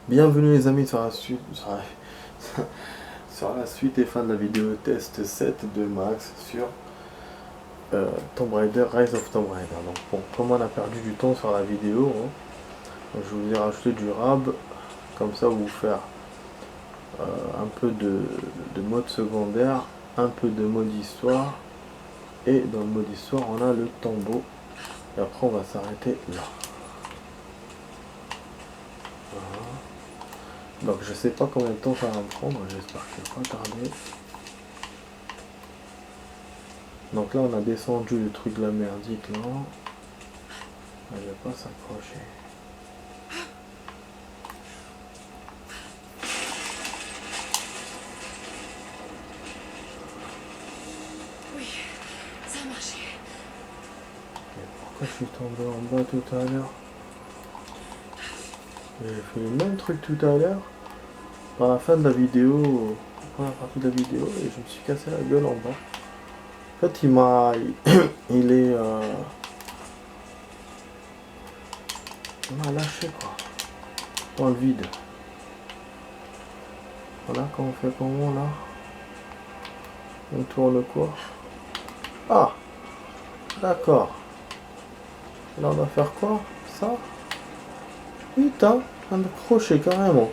Bienvenue les amis sur la suite, sur la suite et fin de la vidéo test 7 de Max sur Tomb Raider, Rise of Tomb Raider. Donc bon, comme on a perdu du temps sur la vidéo, je vous ai rajouté du rab, comme ça vous faire un peu de mode secondaire, un peu de mode histoire, et dans le mode histoire on a le tombeau, et après on va s'arrêter là. Voilà. Donc je sais pas combien de temps ça va me prendre, j'espère qu'il va pas tarder. Donc là on a descendu le truc de la merdique là. Elle va pas s'accrocher. Oui, ça a marché. Mais pourquoi je suis tombé en bas tout à l'heure? J'ai fait le même truc tout à l'heure. Par la fin de la vidéo, la première partie de la vidéo, et je me suis cassé la gueule en bas. En fait il m'a. Il est. Il m'a lâché quoi. Dans le vide. Voilà quand on fait comment là. On tourne quoi? Ah, d'accord. Là on va faire quoi? Ça? Putain, un crochet carrément.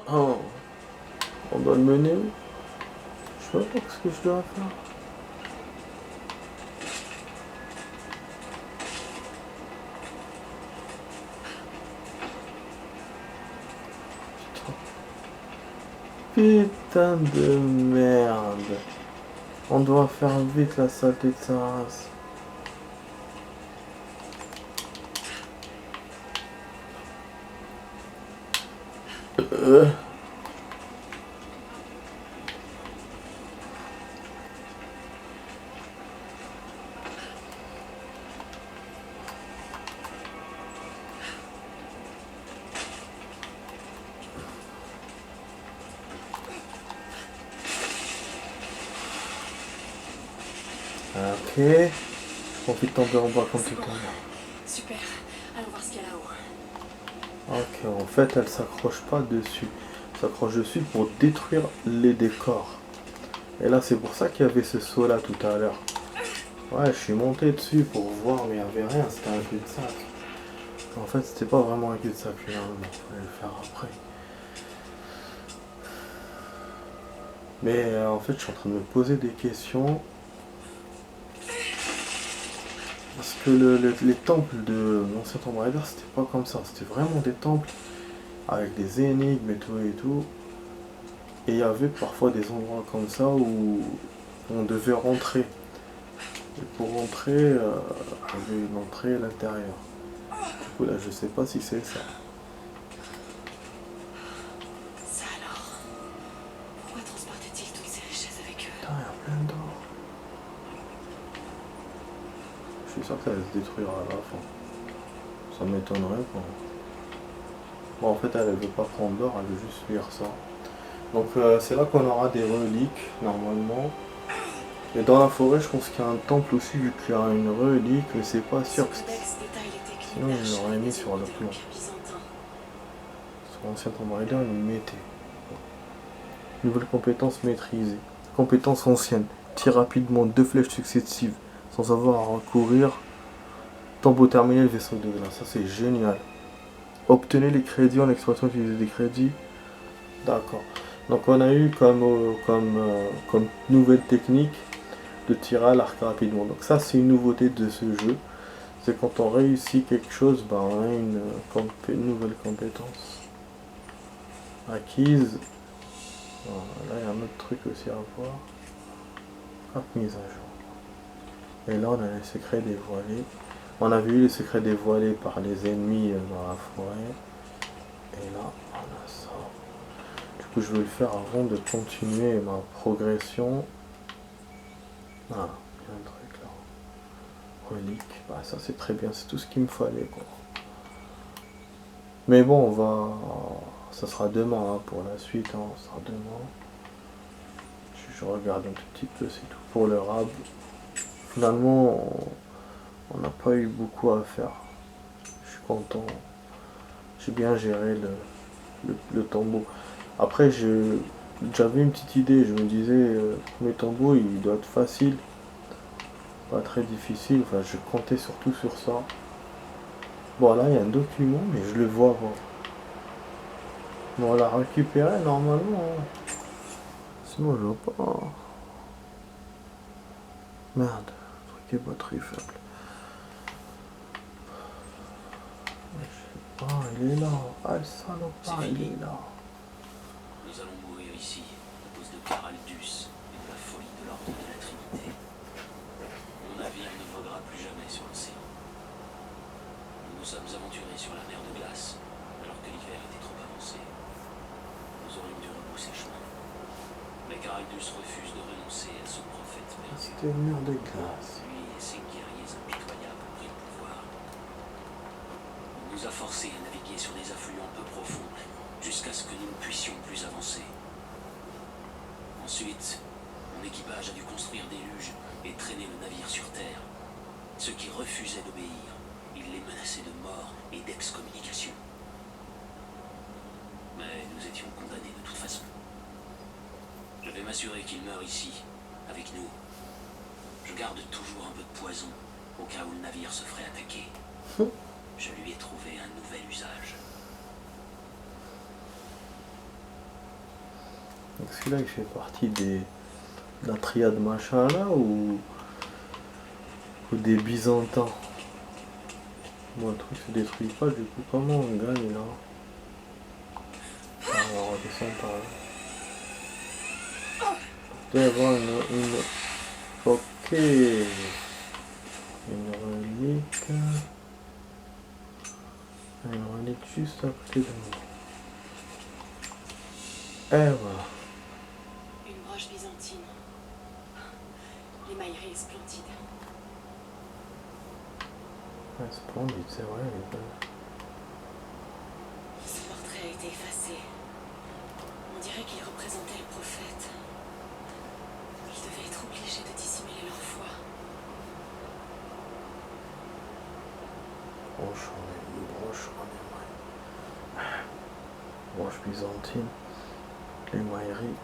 On doit le mener où? Je sais pas ce que je dois faire. Putain de merde. On doit faire vite la saleté de sa race. Ok. J'ai envie de tomber en bas comme tout à l'heure. Super. Allons voir ce qu'il y a là-haut. Ok, en fait elle s'accroche pas dessus. Elle s'accroche dessus pour détruire les décors. Et là c'est pour ça qu'il y avait ce saut là tout à l'heure. Ouais, je suis monté dessus pour voir mais il n'y avait rien, c'était un cul-de-sac. En fait c'était pas vraiment un cul-de-sac finalement, il fallait le faire après. Mais en fait je suis en train de me poser des questions. Parce que les temples de l'ancien Tomb Raider c'était pas comme ça, c'était vraiment des temples avec des énigmes et tout et tout. Et il y avait parfois des endroits comme ça où on devait rentrer. Et pour rentrer, il y avait une entrée à l'intérieur. Du coup là je sais pas si c'est ça. Ça alors. Pourquoi transportait-il toutes ces richesses avec eux? Putain, il y a plein d'or. Je suis sûr que ça va se détruire à la fin. Ça m'étonnerait quoi. Bon en fait elle veut pas prendre d'or, elle veut juste lire ça. Donc c'est là qu'on aura des reliques normalement. Et dans la forêt je pense qu'il y a un temple aussi vu qu'il y a une relique, mais c'est pas Ce sûr que codex détaille les techniques sinon il l'aurait mis d'archivage sur le de plan. l'Empire byzantin. Sur l'ancien Tomb Raider il mettait. Nouvelle compétence maîtrisée. Compétence ancienne. Tire rapidement 2 flèches successives sans avoir à recourir. Tombeau terminal, vaisseau de glace. Ça c'est génial. Obtenez les crédits en exploitant, utiliser des crédits. D'accord. Donc on a eu comme nouvelle technique de tirer à l'arc rapidement. Donc ça c'est une nouveauté de ce jeu. C'est quand on réussit quelque chose, ben, on a une nouvelle compétence acquise. Voilà, là il y a un autre truc aussi à voir. Hop, mise à jour. Et là on a les secrets dévoilés. On avait eu les secrets dévoilés par les ennemis dans la forêt. Et là on a ça. Du coup je vais le faire avant de continuer ma progression. Ah, il y a un truc là. Relique. Bah ça c'est très bien, c'est tout ce qu'il me fallait quoi. Mais bon, ça sera demain hein, pour la suite, hein, ça sera demain. Je regarde un tout petit peu, c'est tout pour le rab. Finalement, on n'a pas eu beaucoup à faire. Je suis content. J'ai bien géré le tombeau. Après, j'avais une petite idée, je me disais, le premier tombeau, il doit être facile, pas très difficile, enfin, je comptais surtout sur ça. Bon, là, il y a un document, mais je le vois avant. Bon, on l'a récupéré normalement, hein. Sinon, je vois pas. Merde, truc est batterie faible. Ah, il est là. Ah, le salopard, il est là. Nous allons mourir ici, à cause de Caraldus et de la folie de l'ordre de la Trinité. Mon navire ne voguera plus jamais sur l'océan. Nous nous sommes aventurés sur la mer de glace, alors que l'hiver était trop avancé. Nous aurions dû repousser chemin. Mais Caraldus refuse de renoncer à son prophète perdu. C'était une mer de glace. Lui et ses guerriers impitoyables ont pris le pouvoir. Il nous a forcés à naviguer sur des affluents peu profonds, jusqu'à ce que nous ne puissions plus avancer. Ensuite, mon équipage a dû construire des luges et traîner le navire sur terre. Ceux qui refusaient d'obéir, il les menaçait de mort et d'excommunication. Mais nous étions condamnés de toute façon. Je vais m'assurer qu'il meurt ici, avec nous. Je garde toujours un peu de poison, au cas où le navire se ferait attaquer. Je lui ai trouvé un nouvel usage. Donc celui-là, il fait partie de la triade machin là ou des Byzantins. Bon, le truc se détruit pas, du coup, comment on gagne là? Ah, on va redescendre par là. Il doit y avoir une... Ok. Une relique. Une relique juste à côté de nous. Et voilà. Une broche byzantine. L'émaillerie est splendide. Ouais, splendide, c'est vrai, elle est belle. Ce portrait a été effacé. On dirait qu'il représentait le prophète. Ils devaient être obligés de dissimuler leur foi. Broche en émail. Broche byzantine. L'émaillerie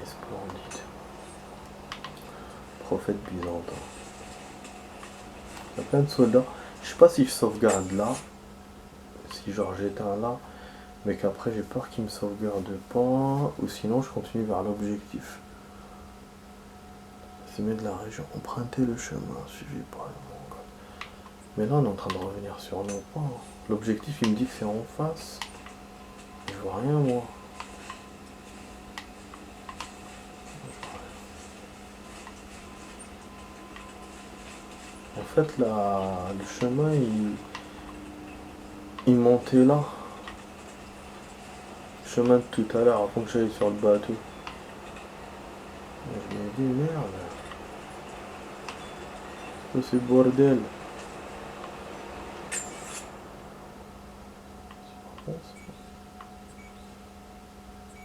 est splendide. Prophète byzantin. Il y a plein de soldats. Je sais pas si je sauvegarde là. Si genre j'éteins là. Mais qu'après j'ai peur qu'il me sauvegarde pas. Ou sinon je continue vers l'objectif. Sommet de la région. Emprunter le chemin suivi par le Mongol. Mais là on est en train de revenir sur nos pas. L'objectif il me dit que c'est en face. Je vois rien moi. En fait là, le chemin il montait là. Le chemin de tout à l'heure avant que j'aille sur le bateau. Je me dis merde. Ça c'est bordel.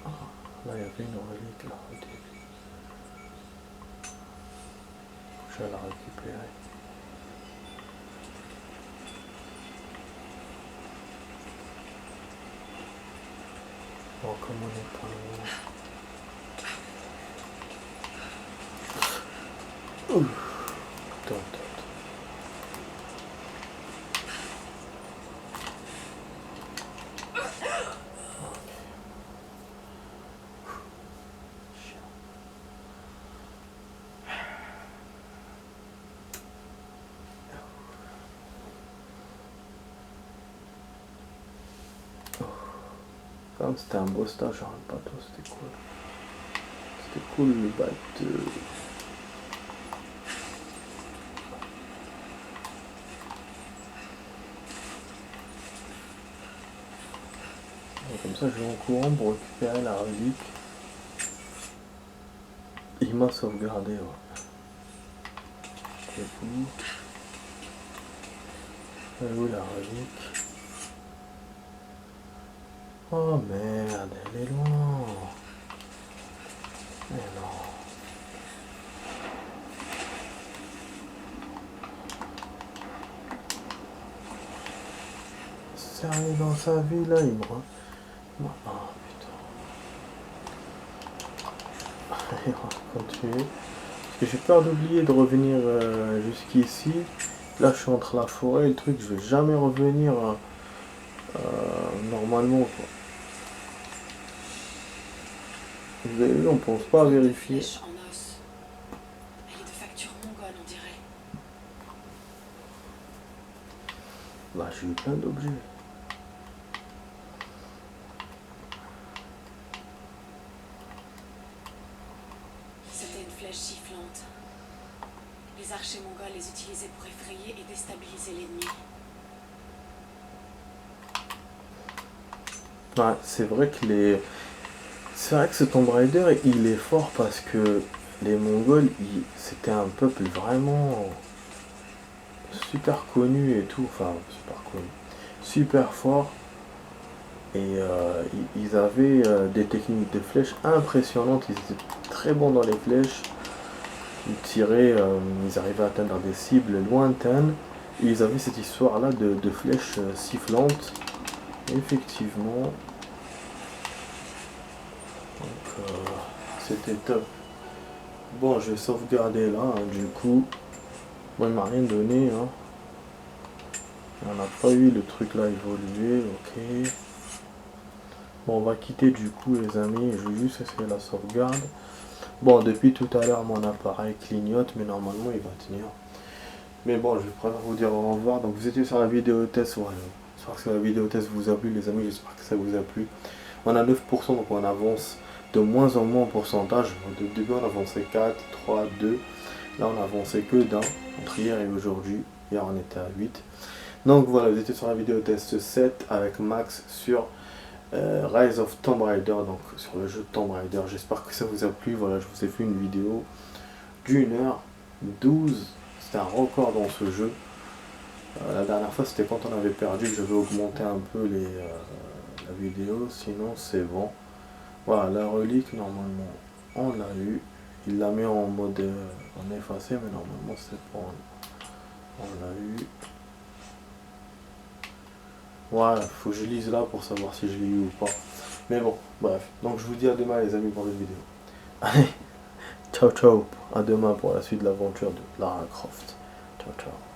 Ah, là il y avait une relique là au début. Je vais la récupérer. Bon, comme on est pas loin. Ouf. Attends. Comme c'était un beau stage sur un bateau, c'était cool. C'était cool le bateau. Et comme ça je vais en courant pour récupérer la relique. Il m'a sauvegardé, ouais. Et puis... Elle est où la relique? Oh merde, elle est loin. Mais non. Sérieux dans sa vie là, Ah putain. Et on va continuer. Parce que j'ai peur d'oublier de revenir jusqu'ici. Là je suis entre la forêt et le truc, je vais jamais revenir normalement quoi. Vous avez vu, on pense pas à vérifier. Flèche en os. Elle est de facture mongole, on dirait. Bah j'ai eu plein d'objets. C'était une flèche giflante. Les archers mongols les utilisaient pour effrayer et déstabiliser l'ennemi. Ouais, c'est vrai que ce Tomb Raider, il est fort parce que les Mongols, c'était un peuple vraiment super connu et tout, enfin super connu, super fort. Et ils avaient des techniques de flèches impressionnantes, ils étaient très bons dans les flèches, ils tiraient, ils arrivaient à atteindre des cibles lointaines. Et ils avaient cette histoire-là de flèches sifflantes, effectivement. Donc c'était top. Bon, je vais sauvegarder là, hein, du coup. Bon, il m'a rien donné. Hein. On n'a pas eu le truc là évolué, ok. Bon, on va quitter du coup les amis, je vais juste essayer la sauvegarde. Bon, depuis tout à l'heure mon appareil clignote, mais normalement il va tenir. Mais bon, je vais préférer vous dire au revoir. Donc vous étiez sur la vidéo test, voilà. J'espère que la vidéo test vous a plu les amis, j'espère que ça vous a plu. On a 9%, donc on avance de moins en moins en pourcentage. Au début on avançait 4, 3, 2. Là on a avancé que d'un, entre hier et aujourd'hui. Hier on était à 8. Donc voilà, vous étiez sur la vidéo test 7 avec Max sur Rise of Tomb Raider, donc sur le jeu de Tomb Raider. J'espère que ça vous a plu. Voilà, je vous ai fait une vidéo d'1h12. C'était un record dans ce jeu. La dernière fois c'était quand on avait perdu, je vais augmenter un peu la vidéo, sinon c'est bon. Voilà, la relique normalement on l'a eu. Il l'a mis en mode en effacé, mais normalement c'est bon. On l'a eu. Voilà, faut que je lise là pour savoir si je l'ai eu ou pas. Mais bon, bref. Donc je vous dis à demain les amis pour cette vidéo. Allez, ciao ciao. À demain pour la suite de l'aventure de Lara Croft. Ciao ciao.